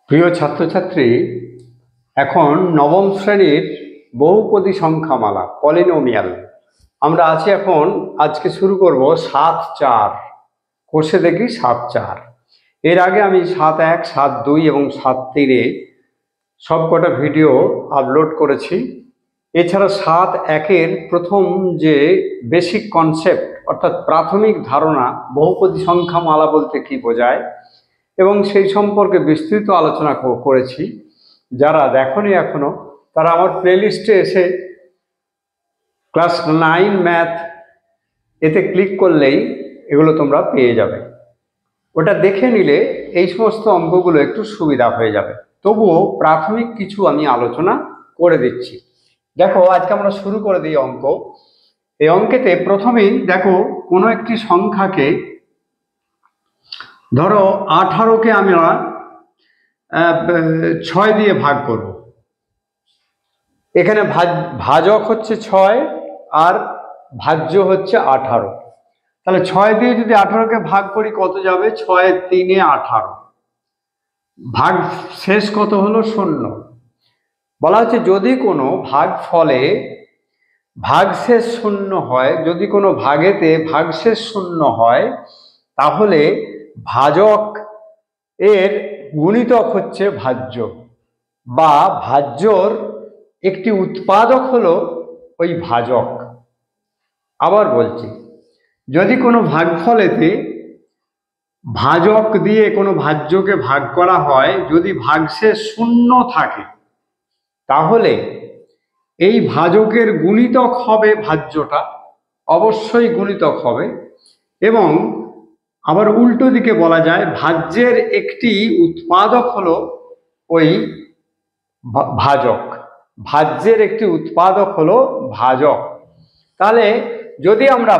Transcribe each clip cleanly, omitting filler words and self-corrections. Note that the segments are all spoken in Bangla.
প্রিয় ছাত্রছাত্রী, এখন নবম শ্রেণীর বহুপদী সংখ্যামালা পলিনোমিয়াল আমরা আছি। আজকে শুরু করব 7-4 কোষে দেখি 7-4। এর আগে আমি 7-1, 7-2 এবং 7-3-এ সবকটা ভিডিও আপলোড করেছি। এছাড়া 7-1-এর প্রথম যে বেসিক কনসেপ্ট অর্থাৎ প্রাথমিক ধারণা বহুপদী সংখ্যামালা বলতে কি বোঝায় এবং সেই সম্পর্কে বিস্তৃত আলোচনা করেছি। যারা দেখনি এখনো তারা আমার প্লেলিস্টে এসে ক্লাস 9 ম্যাথ এতে ক্লিক করলেই এগুলো তোমরা পেয়ে যাবে। ওটা দেখে নিলে এই সমস্ত অঙ্কগুলো একটু সুবিধা হয়ে যাবে। তবুও প্রাথমিক কিছু আমি আলোচনা করে দিচ্ছি। দেখো, আজকে আমরা শুরু করে দিই অঙ্ক। এই অঙ্কেতে প্রথমেই দেখো, কোনো একটি সংখ্যাকে ধরো 18কে আমরা 6 দিয়ে ভাগ করব। এখানে ভাজক হচ্ছে 6 আর ভাজ্য হচ্ছে 18। তাহলে 6 দিয়ে যদি 18কে ভাগ করি কত যাবে? 6-3 18। ভাগ শেষ কত হলো? 0। বলা হচ্ছে যদি কোনো ভাগফলে ভাগশেষ 0 হয়, যদি কোনো ভাগেতে ভাগশেষ 0 হয়, তাহলে ভাজক এর গুণিতক হচ্ছে ভাজ্য, বা ভাজ্যর একটি উৎপাদক হলো ওই ভাজক। আবার বলছি, যদি কোনো ভাগফলেতে ভাজক দিয়ে কোনো ভাজ্যকে ভাগ করা হয়, যদি ভাগশেষ 0 থাকে, তাহলে এই ভাজকের গুণিতক হবে ভাজ্যটা, অবশ্যই গুণিতক হবে। এবং আবার উল্টো দিকে বলা যায়, ভাজ্যের একটি উৎপাদক হলো ওই ভাজক, ভাজ্যের একটি উৎপাদক হলো ভাজক। তাহলে যদি আমরা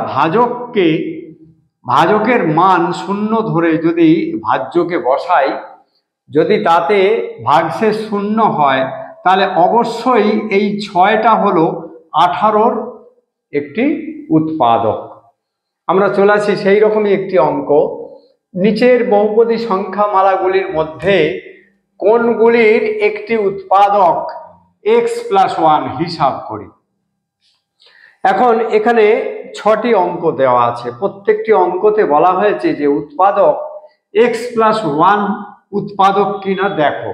ভাজকের মান 0 ধরে যদি ভাজ্যকে বসাই, যদি তাতে ভাগশেষ 0 হয়, তাহলে অবশ্যই এই 6টা হলো 18-র একটি উৎপাদক। আমরা চলে আসি সেই রকমই একটি অঙ্ক। নিচের বহুপদী সংখ্যামালাগুলির মধ্যে কোনগুলির একটি উৎপাদক x+1 হিসাব করি। এখন এখানে 6টি অঙ্ক দেওয়া আছে। প্রত্যেকটি অঙ্কতে বলা হয়েছে যে উৎপাদক x+1 উৎপাদক কিনা দেখো।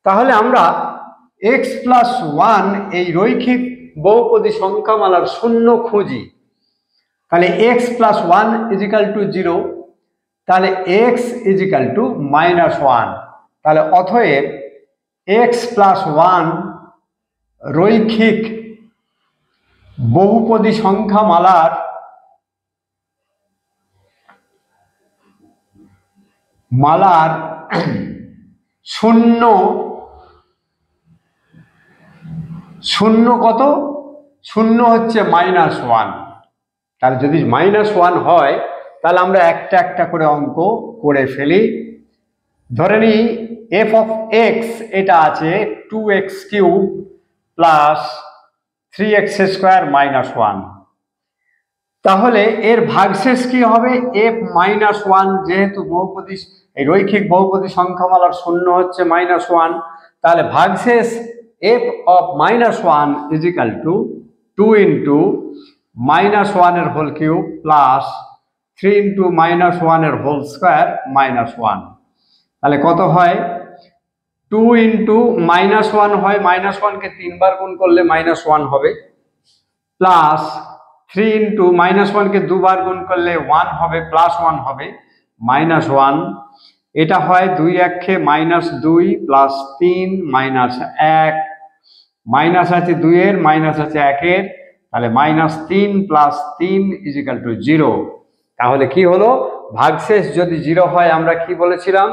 তাহলে আমরা x+1 এই রৈখিক বহুপদী সংখ্যামালার শূন্য খুঁজি। তাহলে x+1 = 0, তাহলে x -1। তাহলে অতএব x+1 রৈখিক বহুপদী সংখ্যামালার শূন্য কত? শূন্য হচ্ছে -1। তাহলে যদি -1 হয়, তাহলে আমরা একটা একটা করে অঙ্ক করে ফেলি। ধরে নিই f(x) এটা আছে 2x³ + 3x² - 1। তাহলে এর ভাগশেষ কি হবে? f-1। যেহেতু এই রৈখিক বহুপদী সংখ্যামালার শূন্য হচ্ছে -1, তাহলে ভাগশেষ f(-1) = 2 × -1 এর হোল কিউব প্লাস 3 × -1 এর হোল স্কয়ার -1। তাহলে কত হয়? 2 × -1 হয়, -1কে 3 বার গুণ করলে -1 হবে, প্লাস 3 × -1কে 2 বার গুণ করলে 1 হবে, +1 হবে, -1। এটা হয় 2 × 1 -2 প্লাস 3 -1, মাইনাস আছে 2 এর, মাইনাস আছে 1 এর, তাহলে -3 + 3 = 0। তাহলে কি হলো? ভাগশেষ যদি 0 হয়, আমরা কি বলেছিলাম?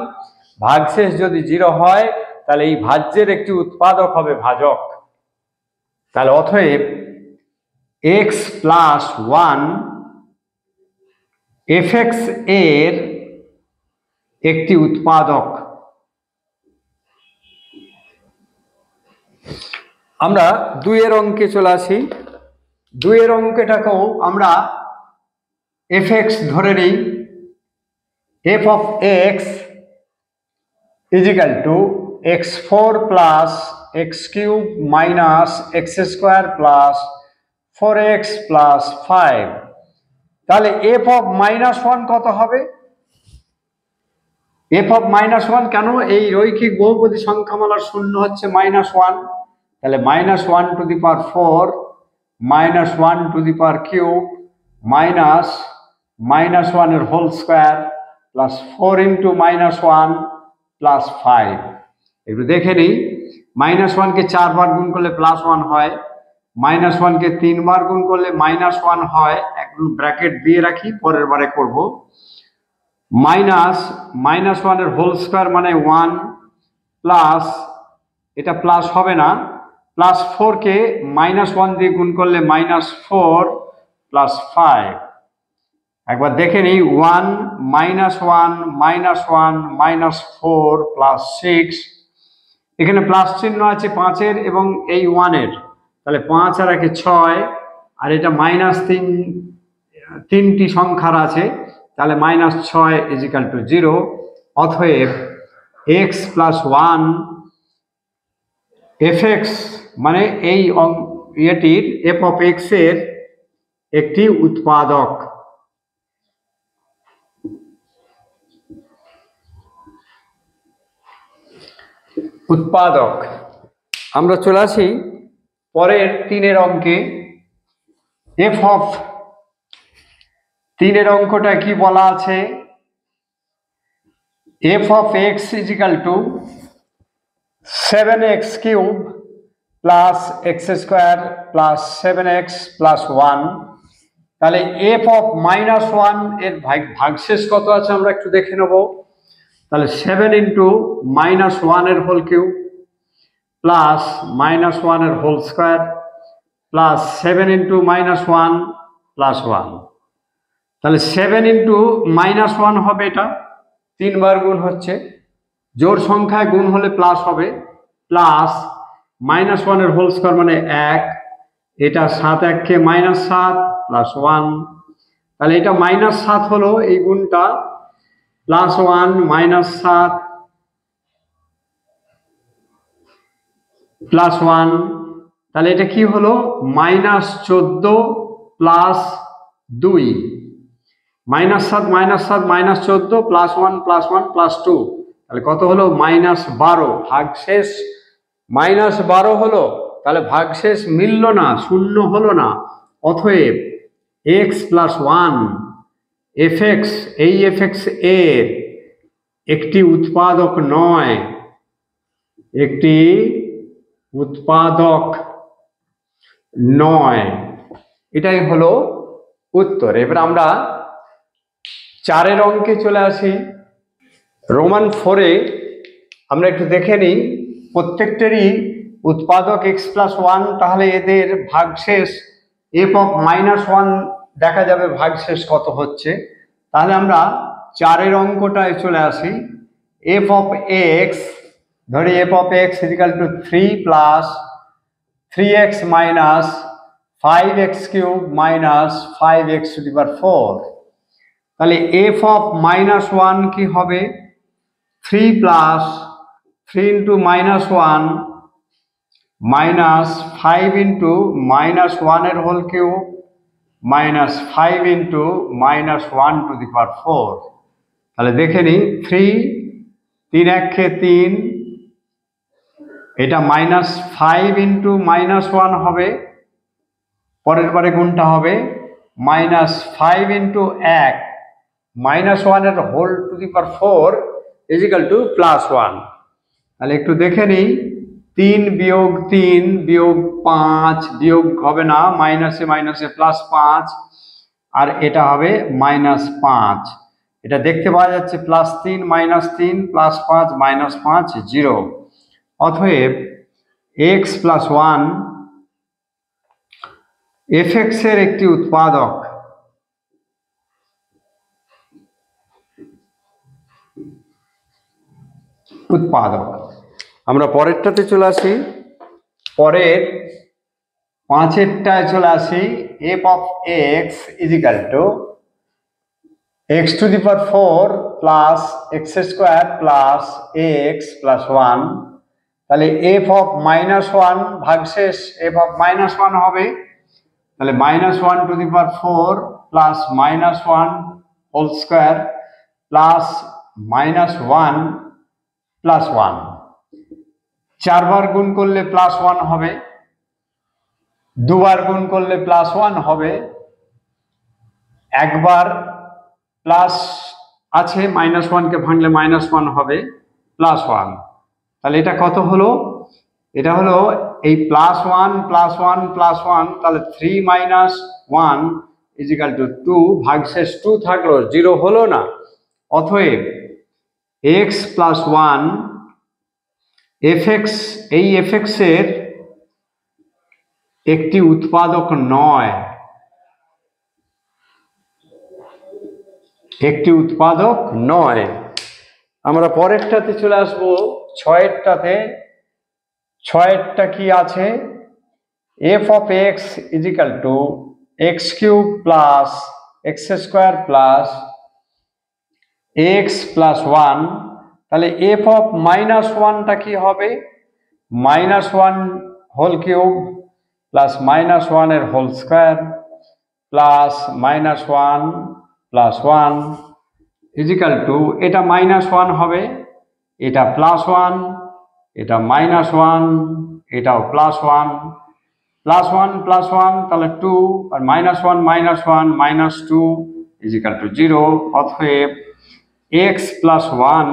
ভাগশেষ যদি 0 হয়, তাহলে এই ভাজ্যের একটি উৎপাদক হবে ভাজক। তাহলে অতএব x+1 f(x) এর একটি উৎপাদক। আমরা 2 এর অঙ্কে চলে আসি। 2 এর অঙ্কটাকেও আমরা f(x) ধরে নিই। f(x) equal to x4 plus x cube minus x square plus 4x plus 5। তাহলে এফ অফ মাইনাস ওয়ান কত হবে? এফ অফ মাইনাস ওয়ান, কেন? এই রৈখিক বহুপদী সংখ্যামালার শূন্য হচ্ছে -1, তাহলে -1 to the power 4 -1 to the power cube minus -1 এর whole square plus 4 into -1 plus 5। একটু দেখে নিই, -1 কে 4 বার গুণ করলে +1 হয়, -1 কে 3 বার গুণ করলে -1 হয়। একটু ব্র্যাকেট দিয়ে রাখি, পরের বারে করব। -1 এর হোল স্কোয়ার মানে 1 প্লাস, এটা প্লাস হবে না, +4 কে -1 দিয়ে গুণ করলে -4 প্লাস 5। একবার দেখে নিই, 1 -1 -4 প্লাস 6, এখানে প্লাস চিহ্ন আছে 5-এর এবং এই 1-এর, তাহলে 5 আর 1 6, আর এটা -3, তিনটি সংখ্যার আছে, তাহলে -6 ইজিক্যাল টু 0। অতএব x প্লাস 1 fx মানে এই এটির f অফ x এর একটি উৎপাদক। আমরা চলে আসি পরের 3-এর অঙ্কে। f অফ 3-এর অঙ্কটা কি বলা আছে? f of x equal to 7x cube plus x square plus 7x plus 1। তাহলে f অফ -1 এর ভাগশেষ কত আছে আমরা একটু দেখে নেব। তাহলে 7 ইন্টু -1 এর হোল কিউব প্লাস -1 এর whole square plus 7 into -1 plus 1। তাহলে 7 ইন্টু -1 হবে, এটা 3 বার গুণ হচ্ছে, জোড় সংখ্যায় গুণ হলে প্লাস হবে, প্লাস -1 এর হোল স্কোয়ার মানে 1, এটা 7 1 কে -7 প্লাস 1, তাহলে এটা -7 হলো এই গুণটা, প্লাস 1 -7 প্লাস 1, তাহলে এটা কি হলো? -14 প্লাস 2, -7 -14 প্লাস 1 প্লাস 1 প্লাস 2, তাহলে কত হলো? -12। ভাগশেষ -12 হলো, তাহলে ভাগশেষ মিলল না, শূন্য হলো না। অতএব x প্লাস 1 fx, এই fx এর একটি উৎপাদক নয়, একটি উৎপাদক নয়। এটাই হলো উত্তর। এবার আমরা 4-এর অঙ্কে চলে আসি। রোমান 4-এ আমরা একটু দেখে নিই, প্রত্যেকটারই উৎপাদক x প্লাস 1, তাহলে এদের ভাগশেষ f অফ -1 দেখা যাবে ভাগশেষ কত হচ্ছে। তাহলে আমরা 4-এর অঙ্কটায় চলে আসি। f অফ x, ধরি f of x equal to 3 plus 3x minus 5x cube minus 5x to the power 4। তাহলে f অফ -1 কি হবে? 3 প্লাস 3 ইন্টু -1 মাইনাস 5 ইন্টু -1 এর whole cube minus 5 into -1 to the power 4। তাহলে দেখে নিই, 3 3 1 কে 3, এটা -5 ইন্টু -1 হবে, পরের বারে গুণটা হবে -5 ইন্টু 1 -1 এর whole to the power 4 equal to +1। তাহলে একটু দেখে নিই, 3 বিয়োগ 3 বিয়োগ 5 বিয়োগ হবে না, মাইনাসে মাইনাসে +5, আর এটা হবে -5। এটা দেখতে পাওয়া যাচ্ছে +3 -3 +5 -5 0। অতএব x প্লাস 1 fx এর একটি উৎপাদক। আমরা পরেরটাতে চলে আসি। পরের 5-এরটায় চলে আসি। f of x equal to x to the power 4 plus x square plus x plus one, তাহলে এফ অফ মাইনাস ওয়ান ভাগশেষ এফ অফ মাইনাস ওয়ান হবে, তাহলে minus one to the power four plus minus one whole square plus minus one plus one, চারবার গুণ করলে প্লাস ওয়ান হবে, দুবার গুণ করলে প্লাস ওয়ান হবে, একবার প্লাস আছে মাইনাস ওয়ানকে ভাঙলে মাইনাস ওয়ান হবে প্লাস ওয়ান, তাহলে এটা কত হলো? এটা হলো এই plus one plus one plus one, তাহলে 3 মাইনাস ওয়ান ইজিক্যাল টু 2, ভাগশেষ 2 থাকলো, 0 হলো না। অতএব x plus one F x, এই এফ এক্স এর একটি উৎপাদক নয়, একটি উৎপাদক নয়। আমরা পরেরটাতে চলে আসবো, ছয়েরটাতে। ছয়েরটা কি আছে? F of x equal to x cube plus x square plus x plus one, তাহলে এফ অফ মাইনাস ওয়ানটা কি হবে? Minus one whole cube plus minus ওয়ানের whole square plus minus one plus one equal to, এটা মাইনাস ওয়ান হবে, এটা প্লাস ওয়ান, এটা মাইনাস ওয়ান, এটাও plus one, plus one plus one, তাহলে 2, আর minus one minus 2 equal to 0। অতএব x plus one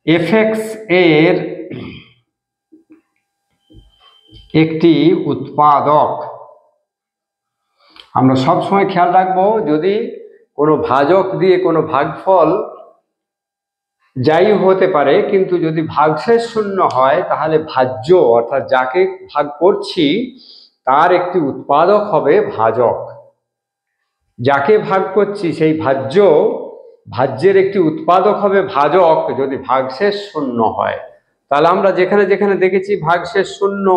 F x এর একটি উৎপাদক। আমরা সবসময় খেয়াল রাখবো, যদি কোনো ভাজক দিয়ে কোনো ভাগফল যাই হতে পারে, কিন্তু যদি ভাগশেষ শূন্য হয় তাহলে ভাজ্য অর্থাৎ যাকে ভাগ করছি তার একটি উৎপাদক হবে ভাজক। যাকে ভাগ করছি সেই ভাজ্যের একটি উৎপাদক হবে ভাজক যদি ভাগশেষ শূন্য হয়। তাহলে আমরা যেখানে যেখানে দেখেছি ভাগশেষ শূন্য,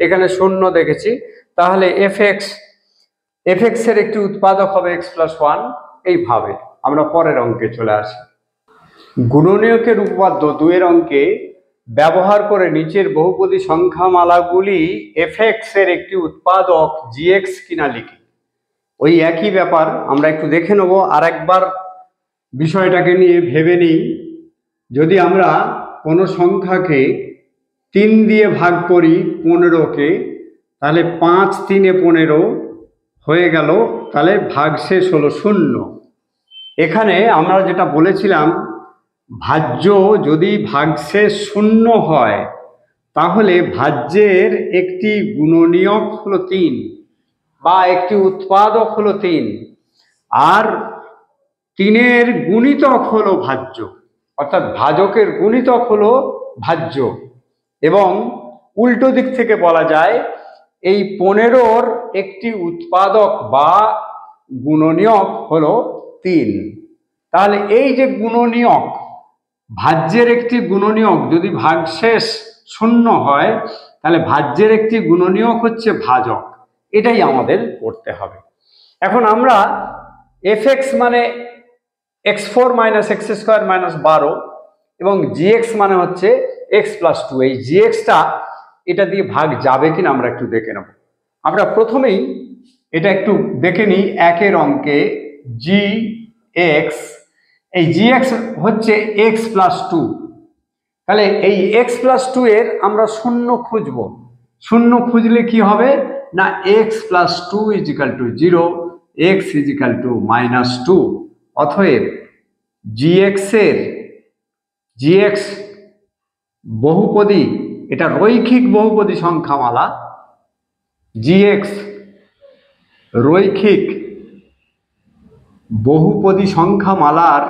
এখানে শূন্য দেখেছি, তাহলে এফ এক্স এর একটি উৎপাদক হবে এক্স প্লাস ওয়ান। এইভাবে আমরা পরের অঙ্কে চলে আসি। গুণনীয়কের উপপাদ্য 2 এর অঙ্কে ব্যবহার করে নিচের বহুপদী সংখ্যামালাগুলি এফ এক্স এর একটি উৎপাদক জি এক্স কিনা লিখি। ওই একই ব্যাপার আমরা একটু দেখে নেব, আর একবার বিষয়টাকে নিয়ে ভেবে নিই। যদি আমরা কোনো সংখ্যাকে 3 দিয়ে ভাগ করি 15কে, তাহলে 5 3 15 হয়ে গেল, তাহলে ভাগশেষ হলো 0। এখানে আমরা যেটা বলেছিলাম, ভাজ্য যদি ভাগশেষ 0 হয় তাহলে ভাজ্যের একটি গুণনীয়ক হলো 3 বা একটি উৎপাদক হলো 3, আর 3-এর গুণিতক হলো ভাজ্য, অর্থাৎ ভাজকের গুণিতক হলো ভাজ্য। এবং উল্টো দিক থেকে বলা যায় এই 15-র একটি উৎপাদক বা গুণনীয়ক হলো 3। তাহলে এই যে গুণনীয়ক, ভাজ্যের একটি গুণনীয়ক যদি ভাগশেষ 0 হয় তাহলে ভাজ্যের একটি গুণনীয়ক হচ্ছে ভাজক। এটাই আমাদের করতে হবে। এখন আমরা এফ এক্স মানে x4 minus x square minus 12 এবং gx মানে হচ্ছে x প্লাস 2, এই gxটা এটা দিয়ে ভাগ যাবে কিনা আমরা একটু দেখে নেব। আমরা প্রথমেই এটা একটু দেখে নিই। একের অঙ্কে gx, এই gx হচ্ছে x প্লাস 2, তাহলে এই x প্লাস 2 এর আমরা শূন্য খুঁজব। শূন্য খুঁজলে কি হবে না, x plus 2 equal to 0, x equal to -2। অতএব gx বহুপদী, এটা রৈখিক বহুপদী সংখ্যামালা, gx রৈখিক বহুপদী সংখ্যামালার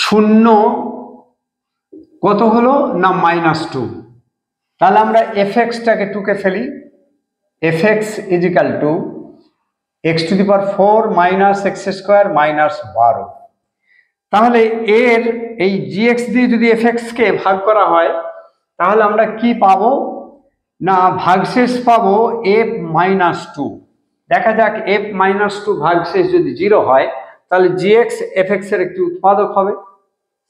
0 কত হলো না -2। তাহলে আমরা fx-টাকে টুকে ফেলি। fx equal to x⁴ minus x square minus 12। তাহলে এর এই gx দিয়ে যদি fx-কে ভাগ করা হয় তাহলে আমরা কি পাবো না, ভাগশেষ পাবো f-2। দেখা যাক f-2 ভাগশেষ যদি 0 হয় তাহলে gx fx এর একটি উৎপাদক হবে,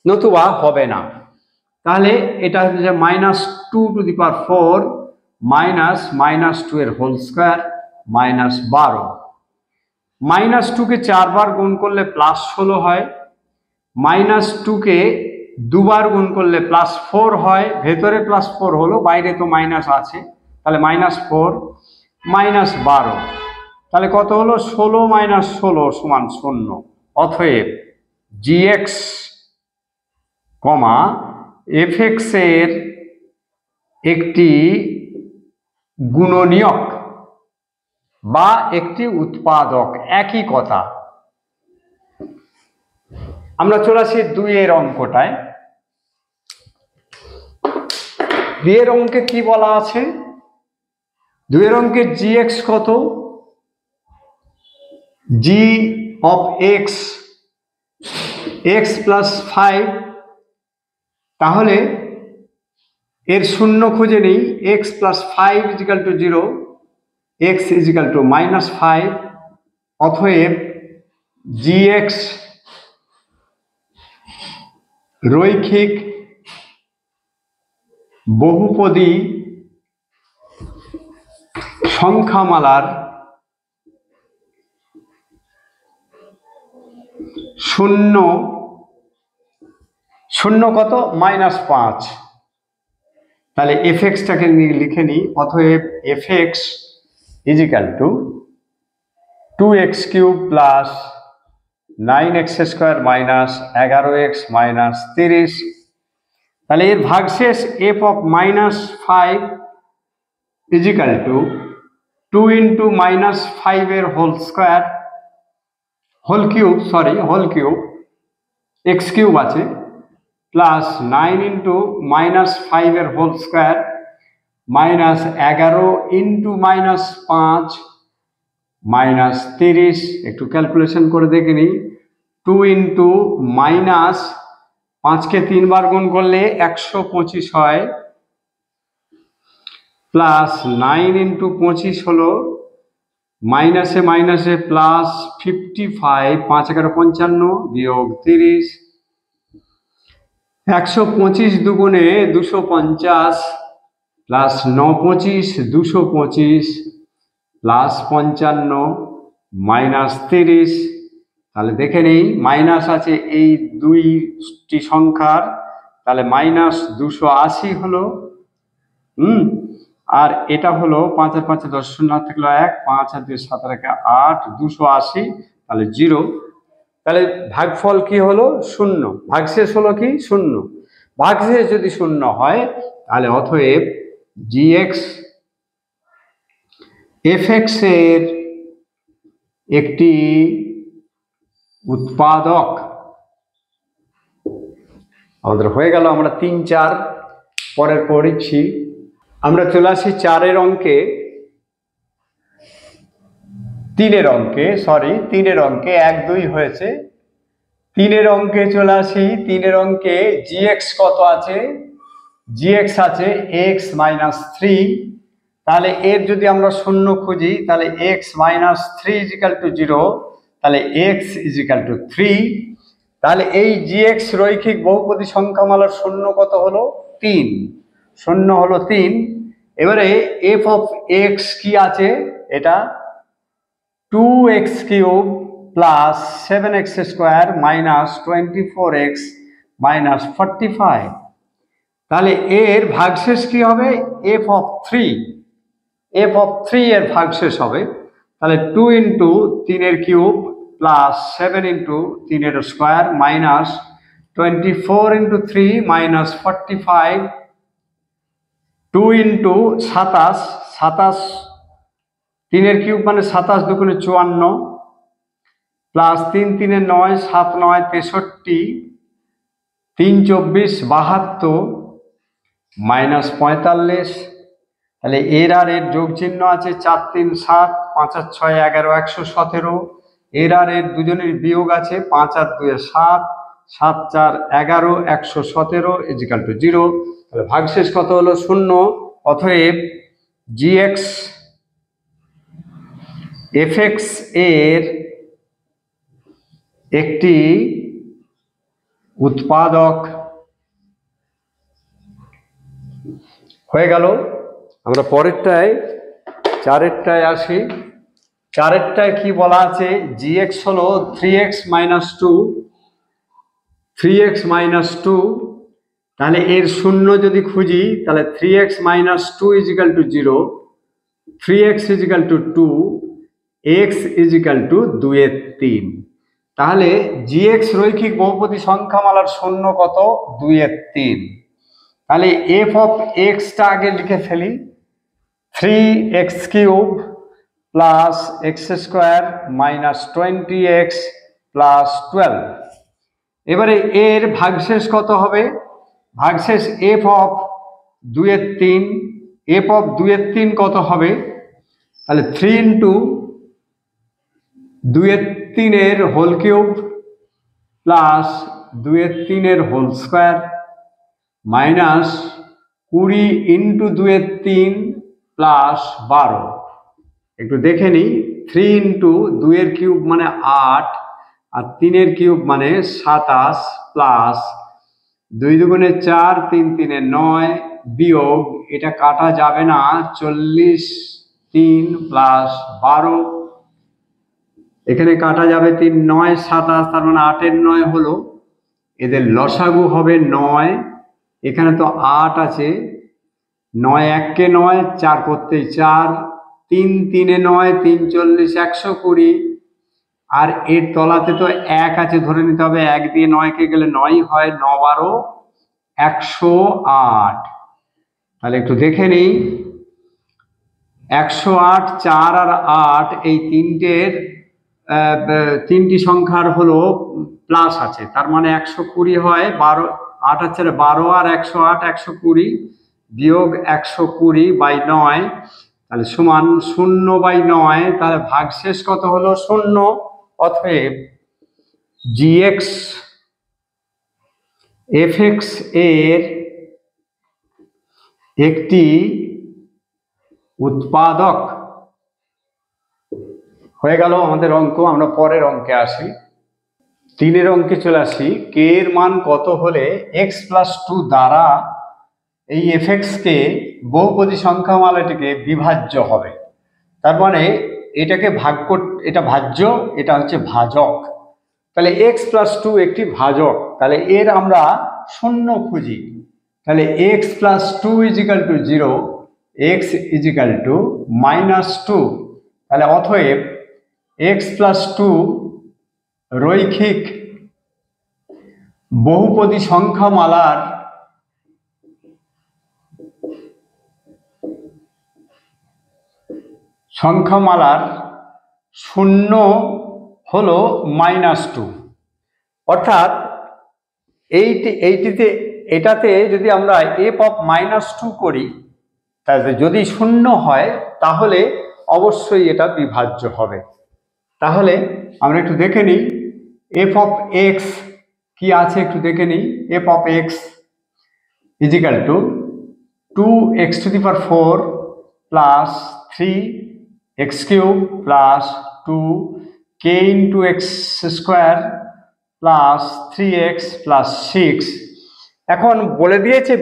নতুবা হবে না। তাহলে এটা হচ্ছে যে -2⁴ -2 এর হোল স্কয়ার -12, -2 কে 4 বার গুণ করলে +16 হয়, -2 কে 2 বার গুণ করলে +4 হয়, ভেতরে +4 হলো, বাইরে তো মাইনাস আছে, তাহলে -4 -12, তাহলে কত হলো 16 - 16 = 0। অতএব gx, fx এর একটি গুণনীয়ক বা একটি উৎপাদক, একই কথা। আমরা চলে আসি 2 এর অঙ্কটায়। 2 এর অঙ্কে কি বলা আছে? 2 এর অঙ্কে gx কত? g of x + 5, তাহলে এর শূন্য খুঁজে নেই। x + 5 = 0, x = -5, অতএব gx রৈখিক বহুপদী সংখ্যামালার শূন্য কত? -5। তাহলে fx টাকে লিখে নিই। অতএব fx = 2x³ + 9x² - 11x - 30। তাহলে এর ভাগশেষ f(-5) = 2 × -5 এর হোল কিউব, x³ আছে, প্লাস 9 × -5 এর হোল স্কয়ার -11 × -5 -30। একটু ক্যালকুলেশন করে দেখে নিই। 2 × -5কে 3 বার গুণ করলে 125 হয়, প্লাস 9 × 25 হলো মাইনাসে মাইনাসে প্লাস 55, 5 × 11 = 55 বিয়োগ 30, 125 দুগুণে 250 প্লাস 9 × 25 225 প্লাস 55 মাইনাস 30। তাহলে দেখে নেই মাইনাস আছে এই দুইটি সংখ্যার, তাহলে -280 হলো। আর এটা হলো 5 আর 5 10, 0 থাকলো 1, 5 আর 2 7 আর 8, 280, তাহলে 0। তাহলে ভাগফল কি হলো? 0। ভাগশেষ হলো কি? 0। ভাগশেষ যদি 0 হয় তাহলে অতএব gx fx এর একটি উৎপাদক। আমাদের হয়ে গেল। আমরা 3, 4 পরের পড়েছি। আমরা চলে আসি 4 এর অঙ্কে। 3 এর অঙ্কে 1, 2 হয়েছে। 3 এর অঙ্কে চলে আসি। 3 এর অঙ্কে gx কত আছে? gx আছে x - 3। তাহলে এর যদি আমরা শূন্য খুঁজি তাহলে x - 3 = 0, তাহলে x = 3। তাহলে এই gx রৈখিক বহুপদী সংখ্যামালার শূন্য কত হলো? 3। শূন্য হলো 3। এবারে f(x) কি আছে? এটা 2x³ + 7x² - 24x - 45। তাহলে এর ভাগশেষ কি হবে? f(3) এর ভাগশেষ হবে। তাহলে 2 × 3³ + 7 × 3² - 24 × 3 - 45, 2 × 27, 3³ মানে 27 দুগুণে 54, প্লাস 3 × 3 = 9, 7 × 9 = 63, 3 × 24 = 72, -45। তাহলে এর আর এর যোগ চিহ্ন আছে, 4 × 3 = 7, 5 × 6 = 11, 117। এর আর এর দুজনের বিয়োগ আছে, 5 আর 2 = 7, 7 × 4 = 11, 117 = 0। তাহলে ভাগশেষ কত হলো? 0। অতএব gx এফএক্স এর একটি উৎপাদক হয়ে গেল। আমরা পরেরটায় 4 আসি। 4 কি বলা আছে, gx হলো 3x - 2, তাহলে এর শূন্য যদি খুঁজি তাহলে 3x - 2 = 0, 3x = 2, x = 2/3। তাহলে gx রৈখিক বহুপদী সংখ্যামালার শূন্য কত, 2/3। তাহলে f অফ x টা আগে লিখে ফেলি, 3x³ plus x² minus 20x plus 12। এবারে এর ভাগশেষ কত হবে, ভাগশেষ f অফ 2/3, f অফ 2/3 কত হবে, তাহলে 3 × 2/3 whole cube plus 2/3 whole square minus 20 × 2/3 plus 12। একটু দেখে নিই, 3 × 2³ মানে 8 আর 3³ মানে 27 প্লাস 2 × 2 = 4, 3 × 3 = 9 বিয়োগ, এটা কাটা যাবে না, 40 3 প্লাস 12, এখানে কাটা যাবে 3 9 27, তার মানে 8 × 9 হলো, এদের লসাগু হবে 9। এখানে তো 8 আছে, 9 1 × 9, 4 করতেই 4, 3 3 × 9 3 40 120, আর এর তলাতে তো 1 আছে, ধরে নিতে হবে 1 দিয়ে 9 কে গেলে 9 হয়, 9 12 108। তাহলে একটু দেখে নিই, 108, 4 আর 8 এই তিনটি সংখ্যার হলো প্লাস আছে, তার মানে 120 হয়, 12 8 হচ্ছে 12 আর 108 120 বিয়োগ 120/9, তাহলে সমান 0/9। তাহলে ভাগশেষ কত হলো, 0। অতএব gx fx এর একটি উৎপাদক হয়ে গেল আমাদের অঙ্ক। আমরা পরের অঙ্কে আসি, 3 অঙ্কে চলে আসি। কে এর মান কত হলে x + 2 দ্বারা এই fx কে বহুপদী সংখ্যামালাটিকে বিভাজ্য হবে। তার মানে এটাকে এটা ভাজ্য, এটা হচ্ছে ভাজক। তাহলে x + 2 একটি ভাজক, তাহলে এর আমরা শূন্য খুঁজি। তাহলে x + 2 = 0, x = -2। তাহলে অতএব x + 2 রৈখিক বহুপদী সংখ্যামালার শূন্য হলো -2। অর্থাৎ এটাতে যদি আমরা f অফ -2 করি, তাহলে যদি শূন্য হয় তাহলে অবশ্যই এটা বিভাজ্য হবে। তাহলে আমরা একটু দেখে নিই f অফ x কি আছে, একটু দেখে নিই। f of x = 2x⁴ plus 3x³ plus 2k × x² plus 3x plus 6। এখন বলে দিয়েছে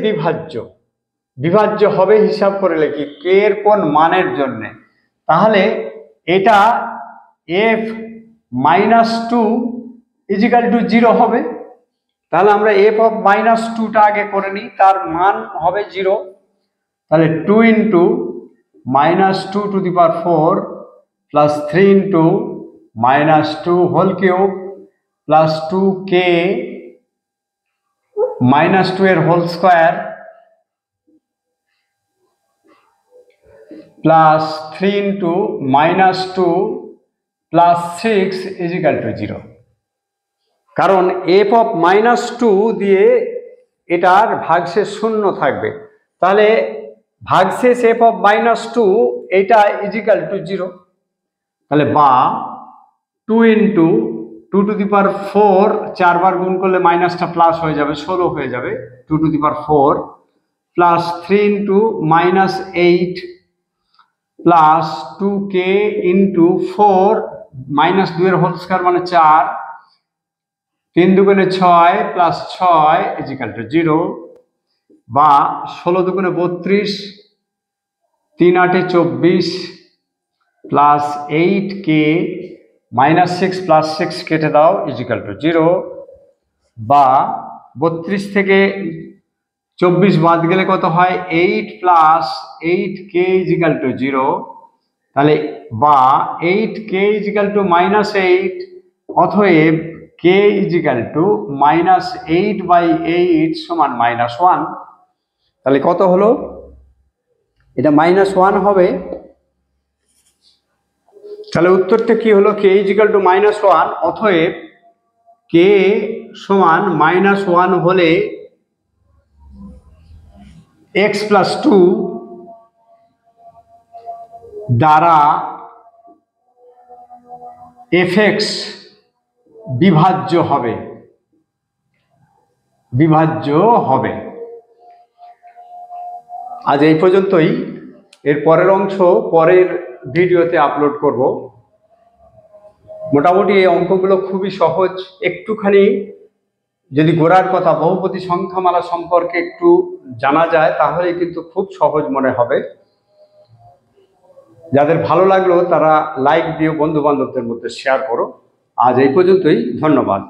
বিভাজ্য হবে, হিসাব করে লিখি k এর কোন মানের জন্য। তাহলে এটা f - 2 = 0 হবে। তাহলে আমরা f অফ -2টা আগে করে নিই, তার মান হবে 0। তাহলে 2 × -2⁴ plus 3 × -2 whole cube plus 2k -2 whole square plus 3 × -2 plus 6 = 0। কারণ f অফ -2 দিয়ে এটার ভাগশেষ শূন্য থাকবে, তাহলে ভাগশেষ f অফ -2 এটা = 0। তাহলে বা 2 × 2⁴, 4 বার গুণ করলে মাইনাসটা প্লাস হয়ে যাবে, 16 হয়ে যাবে, 2⁴ plus 3 × -8 plus 2k into 4 minus 2 এর হোল স্কয়ার মানে 4, 3 দুগুণে 6 প্লাস 6 ইজিক্যাল টু 0, বা 16 দুগুণে 32, 3 8 24 প্লাস 8k মাইনাস 6 প্লাস 6 কেটে দাও ইজিক্যাল টু 0, বা 32 থেকে 24 বাদ গেলে কত হয় 8 প্লাস 8k ইজিক্যাল টু 0, তাহলে বা 8k ইজিক্যাল টু মাইনাস 8, অতএব k ইজিক্যাল টু মাইনাস 8/8 সমান -1। তাহলে কত হলো, এটা -1 হবে। তাহলে উত্তরটা কি হলো, k ইজিক্যাল টু -1, অতএব k সমান -1 হলে x প্লাস 2 দ্বারা fx বিভাজ্য হবে, আজ এই পর্যন্তই। এর পরের অংশ পরের ভিডিওতে আপলোড করব। মোটামুটি এই অঙ্কগুলো খুবই সহজ, একটুখানি যদি গোড়ার কথা বহুপদী সংখ্যামালা সম্পর্কে একটু জানা যায় তাহলে কিন্তু খুব সহজ মনে হবে। যাদের ভালো লাগলো তারা লাইক দিও, বন্ধু বান্ধবদের মধ্যে শেয়ার করো। আজ এই পর্যন্তই, ধন্যবাদ।